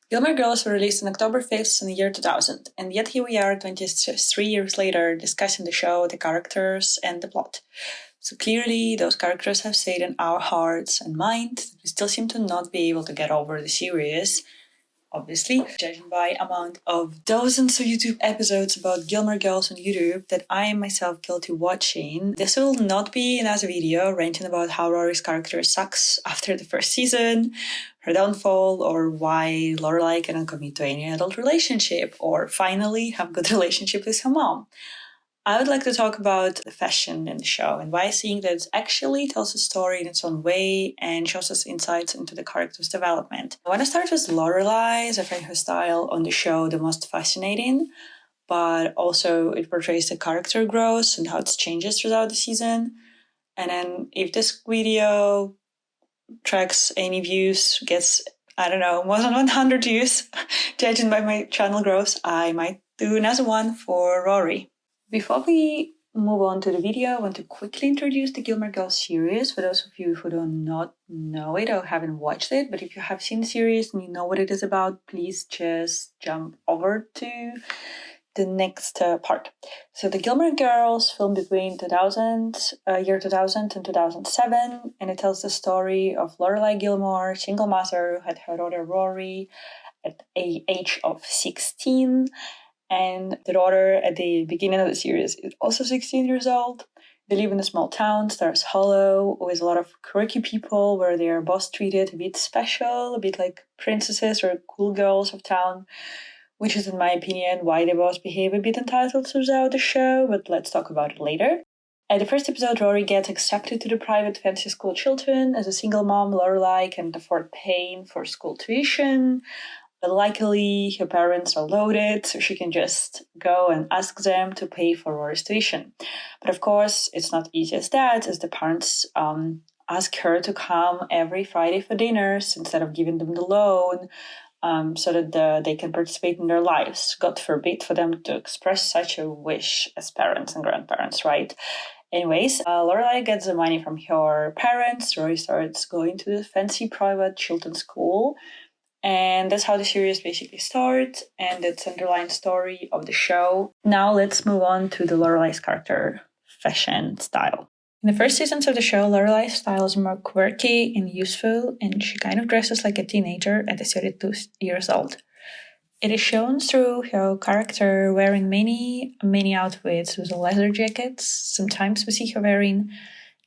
Gilmore Girls were released on October 5th in the year 2000, and yet here we are 23 years later discussing the show, the characters, and the plot. So clearly, those characters have stayed in our hearts and minds. We still seem to not be able to get over the series, obviously, judging by amount of dozens of YouTube episodes about Gilmore Girls on YouTube that I am myself guilty watching. This will not be another video ranting about how Rory's character sucks after the first season, her downfall, or why Lorelai cannot commit to any adult relationship, or finally have a good relationship with her mom. I would like to talk about the fashion in the show and why I think that it actually tells a story in its own way and shows us insights into the character's development. I want to start with Lorelai, as I find her style on the show the most fascinating, but also it portrays the character growth and how it changes throughout the season. And then if this video tracks any views, gets, I don't know, more than 100 views, judging by my channel growth, I might do another one for Rory. Before we move on to the video, I want to quickly introduce the Gilmore Girls series for those of you who do not know it or haven't watched it. But if you have seen the series and you know what it is about, please just jump over to the next part. So the Gilmore Girls filmed between year 2000 and 2007, and it tells the story of Lorelai Gilmore, single mother who had her daughter Rory at the age of 16. And the daughter at the beginning of the series is also 16 years old. They live in a small town, Stars Hollow, with a lot of quirky people where they are both treated a bit special, a bit like princesses or cool girls of town, which is, in my opinion, why they both behave a bit entitled throughout the show, but let's talk about it later. At the first episode, Rory gets accepted to the private fancy school Chilton. As a single mom, Lorelai can't afford paying for school tuition. But luckily, her parents are loaded, so she can just go and ask them to pay for Rory's tuition. But of course, it's not easy as that, as the parents ask her to come every Friday for dinners instead of giving them the loan, so that they can participate in their lives. God forbid for them to express such a wish as parents and grandparents, right? Anyways, Lorelai gets the money from her parents. Rory starts going to the fancy private Chilton school. And that's how the series basically starts, and that's the underlying story of the show. Now let's move on to the Lorelai's character fashion style. In the first seasons of the show, Lorelai's style is more quirky and useful, and she kind of dresses like a teenager at 32 years old. It is shown through her character wearing many outfits with leather jackets. Sometimes we see her wearing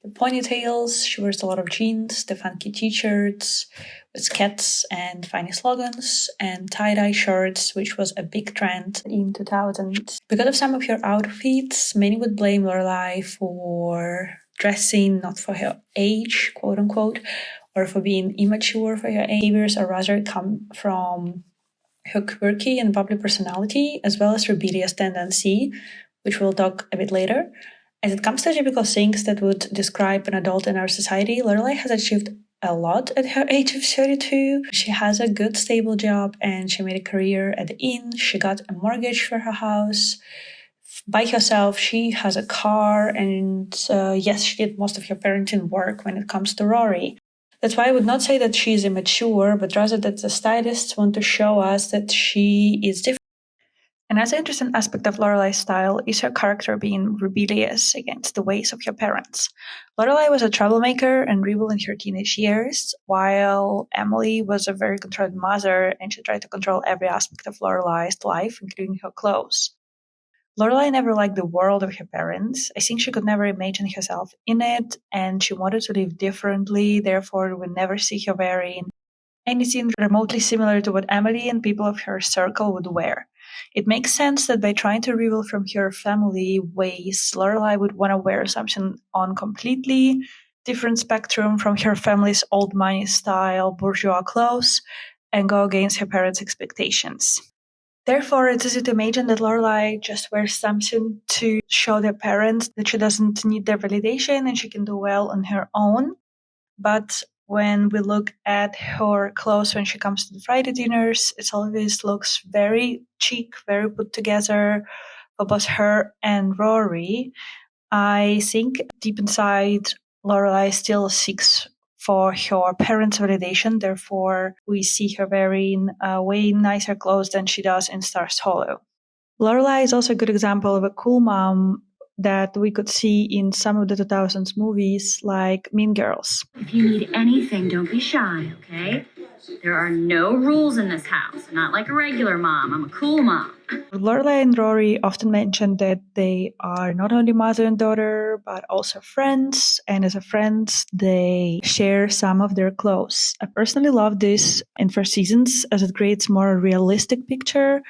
the ponytails. She wears a lot of jeans, the funky t-shirts with cats and funny slogans, and tie-dye shirts, which was a big trend in 2000. Because of some of her outfits, many would blame Lorelai for dressing not for her age, quote unquote, or for being immature for her behaviors, or rather come from her quirky and bubbly personality, as well as rebellious tendency, which we'll talk a bit later. As it comes to typical things that would describe an adult in our society, Lorelai has achieved a lot at her age of 32. She has a good, stable job, and she made a career at the inn. She got a mortgage for her house by herself. She has a car, and yes, she did most of her parenting work when it comes to Rory. That's why I would not say that she is immature, but rather that the stylists want to show us that she is different. Another interesting aspect of Lorelai's style is her character being rebellious against the ways of her parents. Lorelai was a troublemaker and rebel in her teenage years, while Emily was a very controlling mother, and she tried to control every aspect of Lorelai's life, including her clothes. Lorelai never liked the world of her parents. I think she could never imagine herself in it, and she wanted to live differently, therefore we never see her wearing anything remotely similar to what Emily and people of her circle would wear. It makes sense that by trying to rebel from her family ways, Lorelai would want to wear something on completely different spectrum from her family's old money style bourgeois clothes and go against her parents' expectations. Therefore, it's easy to imagine that Lorelai just wears something to show their parents that she doesn't need their validation and she can do well on her own. But when we look at her clothes when she comes to the Friday dinners, it always looks very chic, very put together for both her and Rory. I think deep inside, Lorelai still seeks for her parents' validation. Therefore, we see her wearing way nicer clothes than she does in Stars Hollow. Lorelai is also a good example of a cool mom that we could see in some of the 2000s movies like Mean Girls. If you need anything, don't be shy, okay? There are no rules in this house. I'm not like a regular mom. I'm a cool mom. Lorelai and Rory often mention that they are not only mother and daughter, but also friends. And as a friends, they share some of their clothes. I personally love this in first seasons as it creates more realistic picture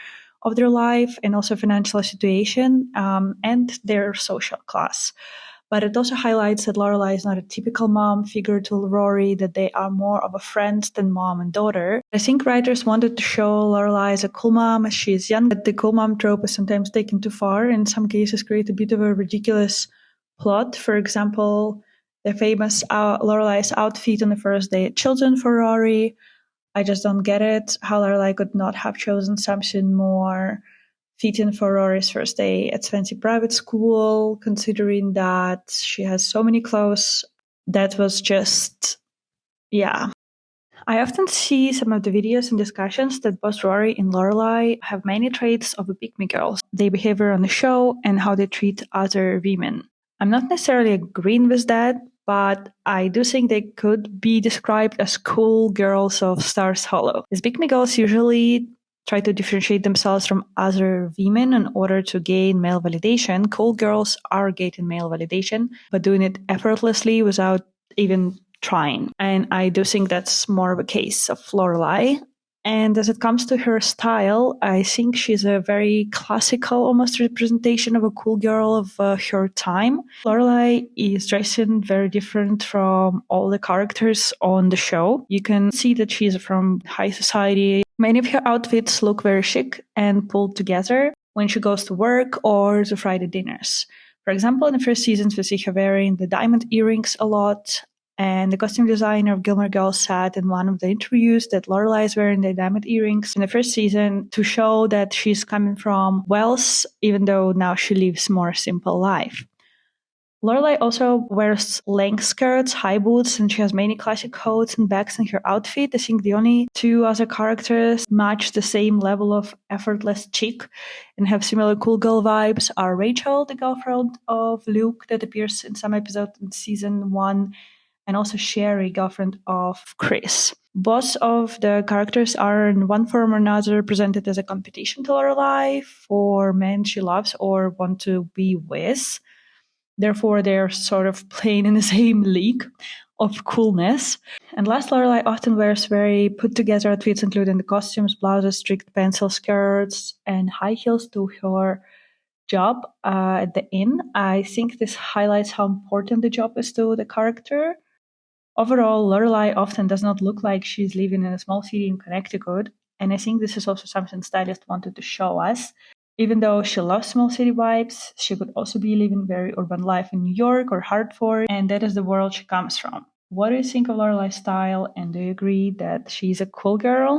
of their life and also financial situation and their social class. But it also highlights that Lorelai is not a typical mom figure to Rory, that they are more of a friend than mom and daughter. I think writers wanted to show Lorelai as a cool mom as she is young, but the cool mom trope is sometimes taken too far, in some cases create a bit of a ridiculous plot. For example, the famous Lorelai's outfit on the first day at Children for Rory. I just don't get it, how Lorelai could not have chosen something more fitting for Rory's first day at fancy private school, considering that she has so many clothes. That was just, yeah. I often see some of the videos and discussions that both Rory and Lorelai have many traits of a pick-me girls. Their behavior on the show and how they treat other women. I'm not necessarily agreeing with that, but I do think they could be described as cool girls of Stars Hollow. As pick-me girls usually try to differentiate themselves from other women in order to gain male validation. Cool girls are getting male validation, but doing it effortlessly without even trying. And I do think that's more of a case of Lorelai. And as it comes to her style, I think she's a very classical, almost representation of a cool girl of her time. Lorelai is dressing very different from all the characters on the show. You can see that she's from high society. Many of her outfits look very chic and pulled together when she goes to work or to Friday dinners. For example, in the first seasons, we see her wearing the diamond earrings a lot. And the costume designer of Gilmore Girls said in one of the interviews that Lorelai is wearing the diamond earrings in the first season to show that she's coming from wealth, even though now she lives a more simple life. Lorelai also wears length skirts, high boots, and she has many classic coats and bags in her outfit. I think the only two other characters match the same level of effortless chic and have similar cool girl vibes are Rachel, the girlfriend of Luke that appears in some episodes in season 1, and also Sherry, girlfriend of Chris. Both of the characters are in one form or another presented as a competition to Lorelai for men she loves or want to be with. Therefore, they're sort of playing in the same league of coolness. And last, Lorelai often wears very put-together outfits, including the costumes, blouses, strict pencil skirts, and high heels to her job at the inn. I think this highlights how important the job is to the character. Overall, Lorelai often does not look like she's living in a small city in Connecticut, and I think this is also something stylists wanted to show us. Even though she loves small city vibes, she could also be living very urban life in New York or Hartford, and that is the world she comes from. What do you think of Lorelai's style, and do you agree that she's a cool girl?